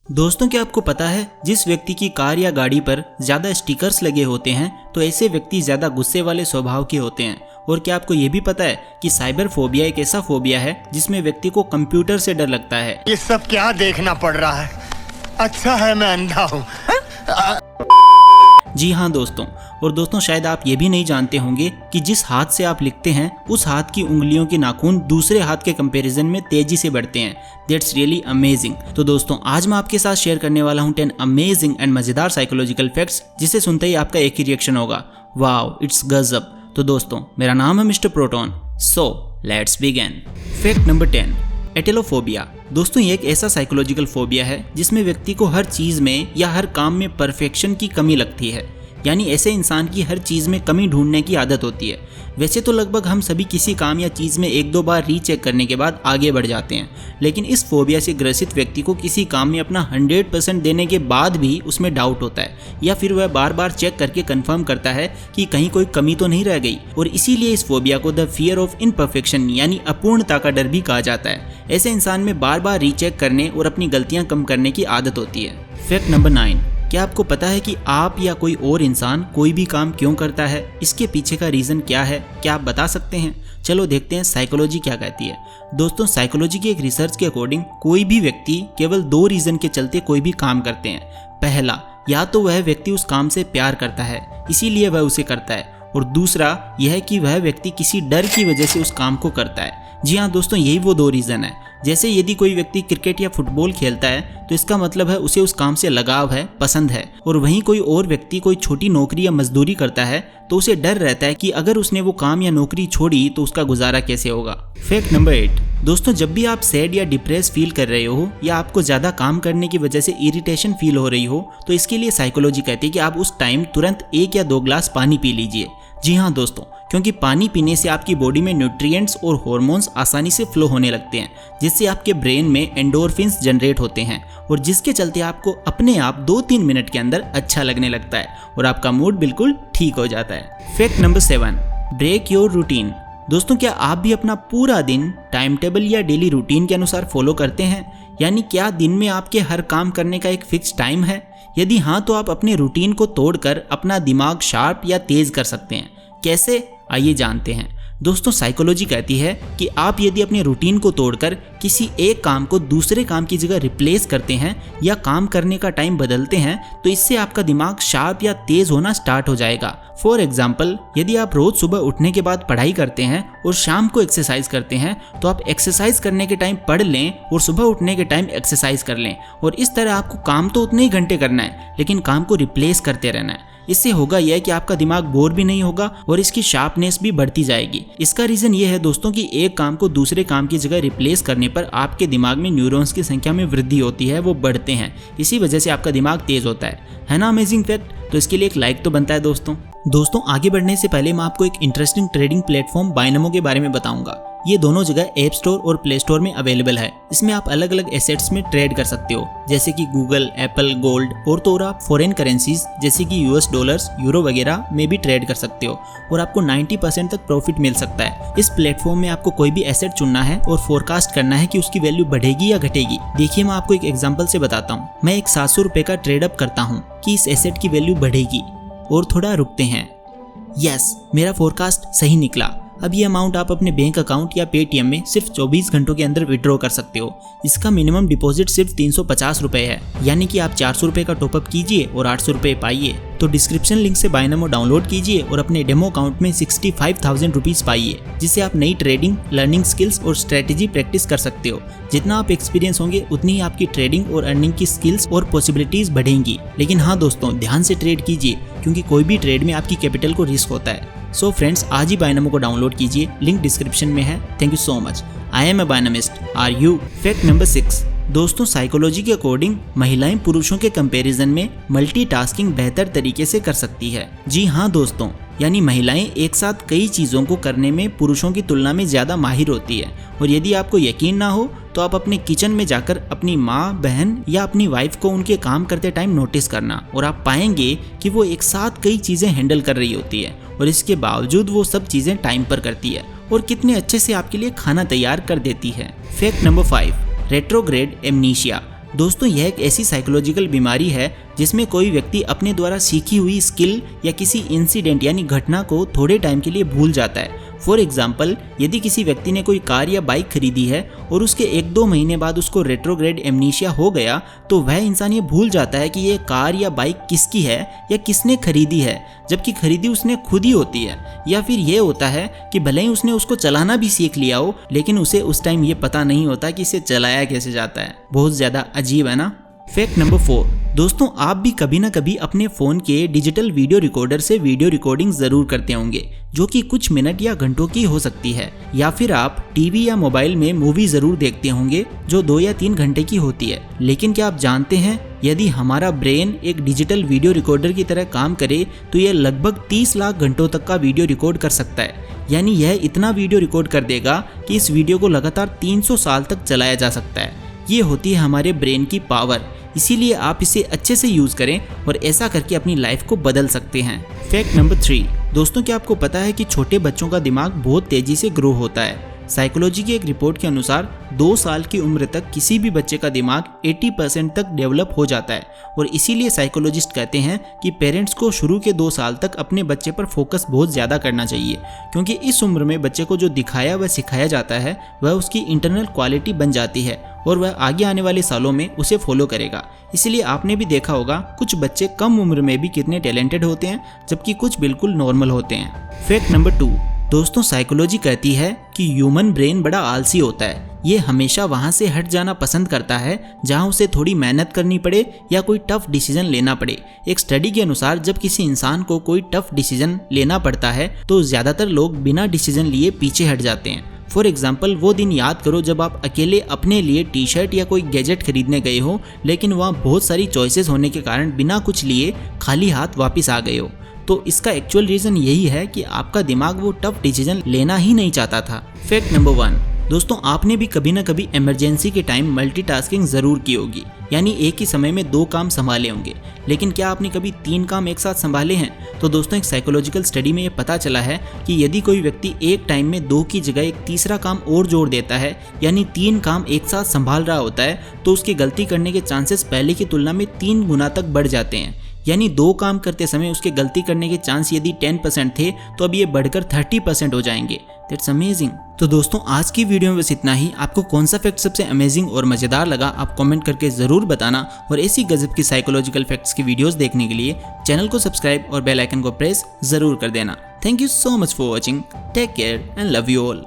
दोस्तों, क्या आपको पता है जिस व्यक्ति की कार या गाड़ी पर ज्यादा स्टिकर्स लगे होते हैं तो ऐसे व्यक्ति ज्यादा गुस्से वाले स्वभाव के होते हैं। और क्या आपको ये भी पता है कि साइबर फोबिया एक ऐसा फोबिया है जिसमें व्यक्ति को कंप्यूटर से डर लगता है। ये सब क्या देखना पड़ रहा है? अच्छा है मैं अंधा हूँ। जी हाँ दोस्तों, और दोस्तों शायद आप ये भी नहीं जानते होंगे कि जिस हाथ से आप लिखते हैं उस हाथ की उंगलियों के नाखून दूसरे हाथ के कंपैरिजन में तेजी से बढ़ते हैं। That's really amazing. तो दोस्तों आज मैं आपके साथ शेयर करने वाला हूँ 10 अमेजिंग एंड मजेदार साइकोलॉजिकल फैक्ट्स जिसे सुनते ही आपका एक ही रिएक्शन होगा, वाओ इट्स गजब। तो दोस्तों मेरा नाम है mister proton, so let's begin. Fact number 10, एटेलोफोबिया। दोस्तों ये एक ऐसा साइकोलॉजिकल फोबिया है जिसमें व्यक्ति को हर चीज में या हर काम में परफेक्शन की कमी लगती है, यानी ऐसे इंसान की हर चीज में कमी ढूंढने की आदत होती है। वैसे तो लगभग हम सभी किसी काम या चीज में एक दो बार रीचेक करने के बाद आगे बढ़ जाते हैं, लेकिन इस फोबिया से ग्रसित व्यक्ति को किसी काम में अपना 100% देने के बाद भी उसमें डाउट होता है, या फिर वह बार बार चेक करके कंफर्म करता है कि कहीं कोई कमी तो नहीं रह गई। और इसीलिए इस फोबिया को द फियर ऑफ इम्परफेक्शन यानी अपूर्णता का डर भी कहा जाता है। ऐसे इंसान में बार बार रीचेक करने और अपनी गलतियां कम करने की आदत होती है। फैक्ट नंबर 9, क्या आपको पता है कि आप या कोई और इंसान कोई भी काम क्यों करता है? इसके पीछे का रीजन क्या है? क्या आप बता सकते हैं? चलो देखते हैं साइकोलॉजी क्या कहती है। दोस्तों साइकोलॉजी की एक रिसर्च के अकॉर्डिंग कोई भी व्यक्ति केवल 2 रीजन के चलते कोई भी काम करते हैं। पहला, या तो वह व्यक्ति उस काम से प्यार करता है इसीलिए वह उसे करता है, और दूसरा यह है कि वह व्यक्ति किसी डर की वजह से उस काम को करता है। जी हाँ दोस्तों, यही वो 2 रीजन है। जैसे यदि कोई व्यक्ति क्रिकेट या फुटबॉल खेलता है तो इसका मतलब है उसे उस काम से लगाव है, पसंद है। और वहीं कोई और व्यक्ति कोई छोटी नौकरी या मजदूरी करता है तो उसे डर रहता है कि अगर उसने वो काम या नौकरी छोड़ी तो उसका गुजारा कैसे होगा। फैक्ट नंबर 8, दोस्तों जब भी आप सैड या डिप्रेस फील कर रहे हो या आपको ज्यादा काम करने की वजह से इरिटेशन फील हो रही हो तो इसके लिए साइकोलॉजी कहती है कि आप उस टाइम तुरंत 1 या 2 ग्लास पानी पी लीजिए। जी हाँ दोस्तों, क्योंकि पानी पीने से आपकी बॉडी में न्यूट्रिएंट्स और हार्मोन्स आसानी से फ्लो होने लगते हैं, जिससे आपके ब्रेन में एंडोर्फिन्स जनरेट होते हैं और जिसके चलते आपको अपने आप 2-3 मिनट के अंदर अच्छा लगने लगता है और आपका मूड बिल्कुल ठीक हो जाता है। Fact number 7, break your routine. दोस्तों क्या आप भी अपना पूरा दिन टाइम टेबल या डेली रूटीन के अनुसार फॉलो करते हैं? यानी क्या दिन में आपके हर काम करने का एक फिक्स टाइम है? यदि हाँ तो आप अपने रूटीन को तोड़कर अपना दिमाग शार्प या तेज कर सकते हैं। कैसे? आइए जानते हैं। दोस्तों साइकोलॉजी कहती है कि आप यदि अपने रूटीन को तोड़कर किसी एक काम को दूसरे काम की जगह रिप्लेस करते हैं या काम करने का टाइम बदलते हैं तो इससे आपका दिमाग शार्प या तेज होना स्टार्ट हो जाएगा। फॉर एग्जाम्पल, यदि आप रोज सुबह उठने के बाद पढ़ाई करते हैं और शाम को एक्सरसाइज करते हैं तो आप एक्सरसाइज करने के टाइम पढ़ लें और सुबह उठने के टाइम एक्सरसाइज कर लें, और इस तरह आपको काम तो उतने ही घंटे करना है लेकिन काम को रिप्लेस करते रहना है। इससे होगा यह कि आपका दिमाग बोर भी नहीं होगा और इसकी शार्पनेस भी बढ़ती जाएगी। इसका रीजन ये है दोस्तों कि एक काम को दूसरे काम की जगह रिप्लेस करने पर आपके दिमाग में न्यूरॉन्स की संख्या में वृद्धि होती है, वो बढ़ते हैं। इसी वजह से आपका दिमाग तेज होता है ना अमेजिंग फैक्ट? तो इसके लिए एक लाइक तो बनता है दोस्तों आगे बढ़ने से पहले मैं आपको एक इंटरेस्टिंग ट्रेडिंग प्लेटफॉर्म बाइनमो के बारे में बताऊंगा। ये दोनों जगह ऐप स्टोर और प्ले स्टोर में अवेलेबल है। इसमें आप अलग अलग एसेट्स में ट्रेड कर सकते हो, जैसे कि गूगल, एप्पल, गोल्ड, और तो और आप फॉरेन करेंसीज जैसे कि US डॉलर्स, यूरो वगैरह में भी ट्रेड कर सकते हो और आपको 90% तक प्रॉफिट मिल सकता है। इस प्लेटफॉर्म में आपको कोई भी एसेट चुनना है और फोरकास्ट करना है कि उसकी वैल्यू बढ़ेगी या घटेगी। देखिए मैं आपको एक एग्जाम्पल से बताता हूँ। मैं एक 700 रुपये का ट्रेड अप करता हूँ कि इस एसेट की वैल्यू बढ़ेगी, और थोड़ा रुकते हैं। यस, मेरा फोरकास्ट सही निकला। अब ये अमाउंट आप अपने बैंक अकाउंट या पेटीएम में सिर्फ 24 घंटों के अंदर विड्रॉ कर सकते हो। इसका मिनिमम डिपॉजिट सिर्फ 350 रुपये है, यानी कि आप 400 रुपये का टॉपअप कीजिए और 800 रुपये पाइए। तो डिस्क्रिप्शन लिंक से बाइनमो डाउनलोड कीजिए और अपने डेमो अकाउंट में 65,000 रुपीज़ पाइए, जिससे आप नई ट्रेडिंग, लर्निंग स्किल्स और स्ट्रेटेजी प्रैक्टिस कर सकते हो। जितना आप एक्सपीरियंस होंगे उतनी ही आपकी ट्रेडिंग और अर्निंग की स्किल्स और पॉसिबिलिटीज बढ़ेंगी। लेकिन हाँ दोस्तों, ध्यान से ट्रेड कीजिए क्योंकि कोई भी ट्रेड में आपकी कैपिटल को रिस्क होता है। सो फ्रेंड्स, आज ही बाइनमो को डाउनलोड कीजिए, लिंक डिस्क्रिप्शन में है। Thank you so much. I am a बाइनमिस्ट, आर यू? फैक्ट नंबर 6, दोस्तों साइकोलॉजी के अकॉर्डिंग महिलाएं पुरुषों के कंपैरिजन में मल्टीटास्किंग बेहतर तरीके से कर सकती है। जी हाँ दोस्तों, यानी महिलाएं एक साथ कई चीज़ों को करने में पुरुषों की तुलना में ज़्यादा माहिर होती है। और यदि आपको यकीन ना हो तो आप अपने किचन में जाकर अपनी माँ, बहन या अपनी वाइफ को उनके काम करते टाइम नोटिस करना, और आप पाएंगे कि वो एक साथ कई चीज़ें हैंडल कर रही होती है और इसके बावजूद वो सब चीज़ें टाइम पर करती है और कितने अच्छे से आपके लिए खाना तैयार कर देती है। Fact number 5, retrograde amnesia. दोस्तों यह एक ऐसी साइकोलॉजिकल बीमारी है जिसमें कोई व्यक्ति अपने द्वारा सीखी हुई स्किल या किसी इंसिडेंट यानी घटना को थोड़े टाइम के लिए भूल जाता है। फॉर एग्जाम्पल, यदि किसी व्यक्ति ने कोई कार या बाइक खरीदी है और उसके 1-2 महीने बाद उसको रेट्रोग्रेड एमनीशिया हो गया, तो वह इंसान ये भूल जाता है कि ये कार या बाइक किसकी है या किसने खरीदी है, जबकि खरीदी उसने खुद ही होती है। या फिर ये होता है कि भले ही उसने उसको चलाना भी सीख लिया हो, लेकिन उसे उस टाइम ये पता नहीं होता कि इसे चलाया कैसे जाता है। बहुत ज़्यादा अजीब है ना। फैक्ट नंबर 4, दोस्तों आप भी कभी ना कभी अपने फ़ोन के डिजिटल वीडियो रिकॉर्डर से वीडियो रिकॉर्डिंग ज़रूर करते होंगे, जो कि कुछ मिनट या घंटों की हो सकती है। या फिर आप टीवी या मोबाइल में मूवी ज़रूर देखते होंगे जो 2 या 3 घंटे की होती है। लेकिन क्या आप जानते हैं, यदि हमारा ब्रेन एक डिजिटल वीडियो रिकॉर्डर की तरह काम करे तो यह लगभग 30 लाख घंटों तक का वीडियो रिकॉर्ड कर सकता है। यानी यह इतना वीडियो रिकॉर्ड कर देगा कि इस वीडियो को लगातार 300 साल तक चलाया जा सकता है। ये होती है हमारे ब्रेन की पावर। इसीलिए आप इसे अच्छे से यूज़ करें और ऐसा करके अपनी लाइफ को बदल सकते हैं। फैक्ट नंबर 3, दोस्तों क्या आपको पता है कि छोटे बच्चों का दिमाग बहुत तेज़ी से ग्रो होता है। साइकोलॉजी की एक रिपोर्ट के अनुसार 2 साल की उम्र तक किसी भी बच्चे का दिमाग 80% तक डेवलप हो जाता है। और इसीलिए साइकोलॉजिस्ट कहते हैं कि पेरेंट्स को शुरू के 2 साल तक अपने बच्चे पर फोकस बहुत ज़्यादा करना चाहिए, क्योंकि इस उम्र में बच्चे को जो दिखाया व सिखाया जाता है वह उसकी इंटरनल क्वालिटी बन जाती है और वह आगे आने वाले सालों में उसे फॉलो करेगा। इसलिए आपने भी देखा होगा कुछ बच्चे कम उम्र में भी कितने टैलेंटेड होते हैं, जबकि कुछ बिल्कुल नॉर्मल होते हैं। फैक्ट नंबर 2, दोस्तों साइकोलॉजी कहती है कि ह्यूमन ब्रेन बड़ा आलसी होता है। ये हमेशा वहाँ से हट जाना पसंद करता है जहाँ उसे थोड़ी मेहनत करनी पड़े या कोई टफ डिसीजन लेना पड़े। एक स्टडी के अनुसार जब किसी इंसान को कोई टफ डिसीजन लेना पड़ता है तो ज़्यादातर लोग बिना डिसीजन लिए पीछे हट जाते हैं। फॉर एग्जाम्पल, वो दिन याद करो जब आप अकेले अपने लिए टी शर्ट या कोई गैजेट खरीदने गए हो, लेकिन वहाँ बहुत सारी चॉइसेस होने के कारण बिना कुछ लिए खाली हाथ वापस आ गए हो। तो इसका एक्चुअल रीज़न यही है कि आपका दिमाग वो टफ डिसीजन लेना ही नहीं चाहता था। फैक्ट नंबर 1, दोस्तों आपने भी कभी ना कभी इमरजेंसी के टाइम मल्टीटास्किंग ज़रूर की होगी, यानी एक ही समय में 2 काम संभाले होंगे। लेकिन क्या आपने कभी 3 काम एक साथ संभाले हैं? तो दोस्तों एक साइकोलॉजिकल स्टडी में ये पता चला है कि यदि कोई व्यक्ति एक टाइम में 2 की जगह एक तीसरा काम और जोड़ देता है, यानी 3 काम एक साथ संभाल रहा होता है, तो उसके गलती करने के चांसेस पहले की तुलना में 3 गुना तक बढ़ जाते हैं। यानी 2 काम करते समय उसके गलती करने के चांस यदि 10% थे तो अब ये बढ़कर 30% हो जाएंगे। That's amazing. तो दोस्तों आज की वीडियो में बस इतना ही। आपको कौन सा फैक्ट सबसे अमेजिंग और मज़ेदार लगा आप कमेंट करके ज़रूर बताना, और ऐसी गजब की साइकोलॉजिकल फैक्ट्स की वीडियोस देखने के लिए चैनल को सब्सक्राइब और बेल आइकन को प्रेस ज़रूर कर देना। Thank you so much for watching. Take care and love you all.